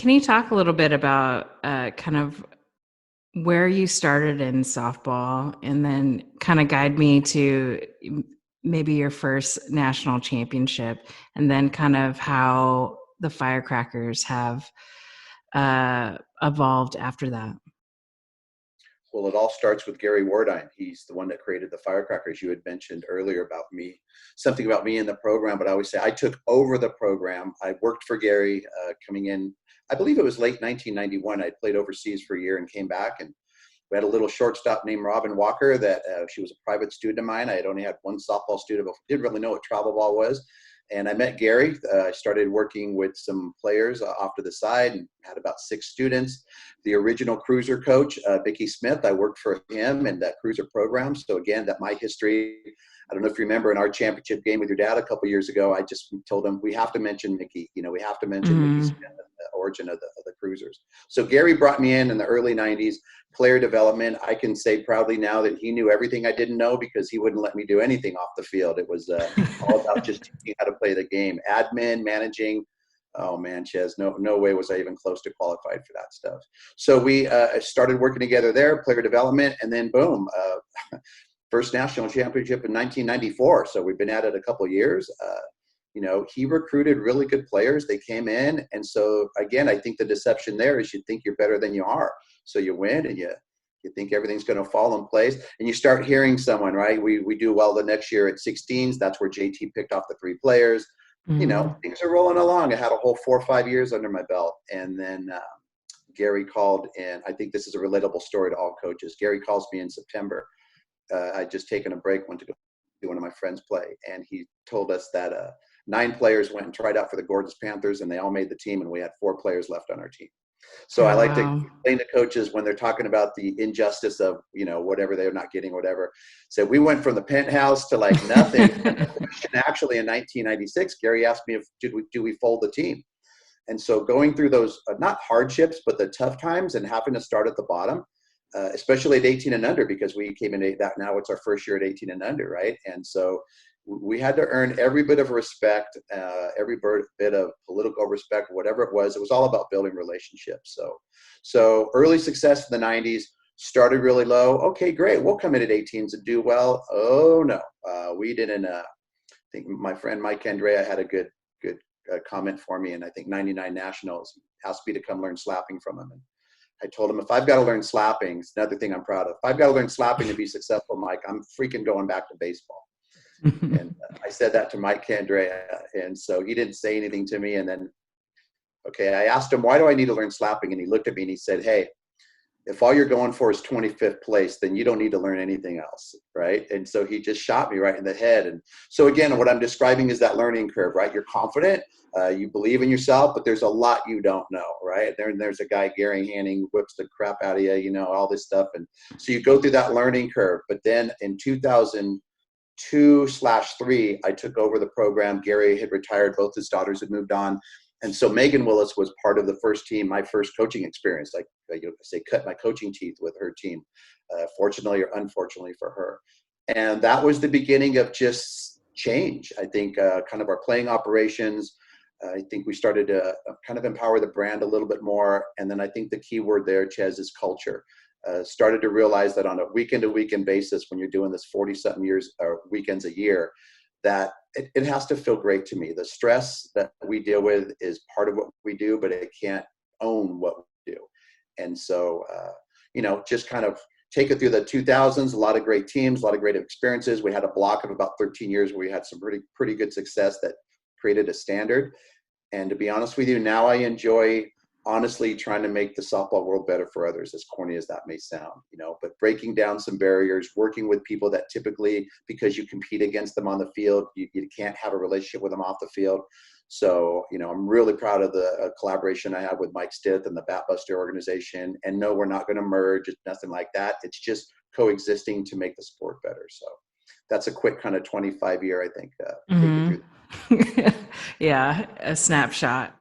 can you talk a little bit about kind of where you started in softball and then kind of guide me to maybe your first national championship and then kind of how the Firecrackers have evolved after that? Well, it all starts with Gary Warden. He's the one that created the Firecrackers. You had mentioned earlier about me, something about me in the program, but I always say I took over the program. I worked for Gary coming in, I believe it was late 1991. I played overseas for a year and came back, and we had a little shortstop named Robin Walker that she was a private student of mine. I had only had one softball student, but didn't really know what travel ball was. And I met Gary. I started working with some players off to the side and had about 6 students. The original cruiser coach, Vicki Smith, I worked for him and that cruiser program. So again, that my history, I don't know if you remember in our championship game with your dad a couple of years ago, I just told him, we have to mention Mickey. We have to mention Mickey Mm-hmm. Smith, the origin of the cruisers. So Gary brought me in the early 90s, player development. I can say proudly now that he knew everything I didn't know because he wouldn't let me do anything off the field. It was all about just teaching how to play the game, admin, managing. Oh man, Chez, no way was I even close to qualified for that stuff. So we started working together there, player development, and then boom, first national championship in 1994. So we've been at it a couple of years. He recruited really good players. They came in. And so again, I think the deception there is you think you're better than you are. So you win and you think everything's going to fall in place, and you start hearing someone, right? We do well the next year at 16s. That's where JT picked off the 3 players. Mm-hmm. Things are rolling along. I had a whole 4 or 5 years under my belt. And then Gary called, and I think this is a relatable story to all coaches. Gary calls me in September. I'd just taken a break, went to go see one of my friends play. And he told us that 9 players went and tried out for the Gordon's Panthers, and they all made the team, and we had 4 players left on our team. So I Oh, like to wow. explain to coaches when they're talking about the injustice of, whatever they're not getting, whatever. So we went from the penthouse to like nothing. And the question actually in 1996, Gary asked me if do we fold the team? And so going through those, not hardships, but the tough times and having to start at the bottom, especially at 18 and under, because we came in that now it's our first year at 18 and under, right? And so we had to earn every bit of respect, every bit of political respect, whatever it was. It was all about building relationships. So early success in the 90s, started really low. Okay, great. We'll come in at 18s and do well. Oh, no. We didn't. I think my friend Mike Andrea had a good comment for me, and I think 99 Nationals asked me to come learn slapping from him. And I told him, if I've got to learn slapping, it's another thing I'm proud of. If I've got to learn slapping to be successful, Mike, I'm freaking going back to baseball. And I said that to Mike Andrea, and so he didn't say anything to me. And then, okay, I asked him, why do I need to learn slapping? And he looked at me and he said, hey, if all you're going for is 25th place, then you don't need to learn anything else, right? And so he just shot me right in the head. And so again, what I'm describing is that learning curve, right? You're confident, you believe in yourself, but there's a lot you don't know, right? There's a guy, Gary Hanning, whips the crap out of you, all this stuff. And so you go through that learning curve. But then in 2002/3, I took over the program. Gary had retired. Both his daughters had moved on. And so Megan Willis was part of the first team, my first coaching experience. Like I say, cut my coaching teeth with her team, fortunately or unfortunately for her. And that was the beginning of just change. I think kind of our playing operations. I think we started to kind of empower the brand a little bit more. And then I think the key word there, Chez, is culture. Started to realize that on a weekend-to-weekend basis, when you're doing this 40-something years or weekends a year, that it has to feel great to me. The stress that we deal with is part of what we do, but it can't own what we do. And so, just kind of take it through the 2000s, a lot of great teams, a lot of great experiences. We had a block of about 13 years where we had some pretty good success that created a standard. And to be honest with you, now I enjoy honestly trying to make the softball world better for others, as corny as that may sound, but breaking down some barriers, working with people that typically, because you compete against them on the field, you can't have a relationship with them off the field. So, I'm really proud of the collaboration I have with Mike Stith and the Batbuster organization. And no, we're not going to merge. It's nothing like that. It's just coexisting to make the sport better. So that's a quick kind of 25-year, I think, take you through. Mm-hmm. Yeah, a snapshot.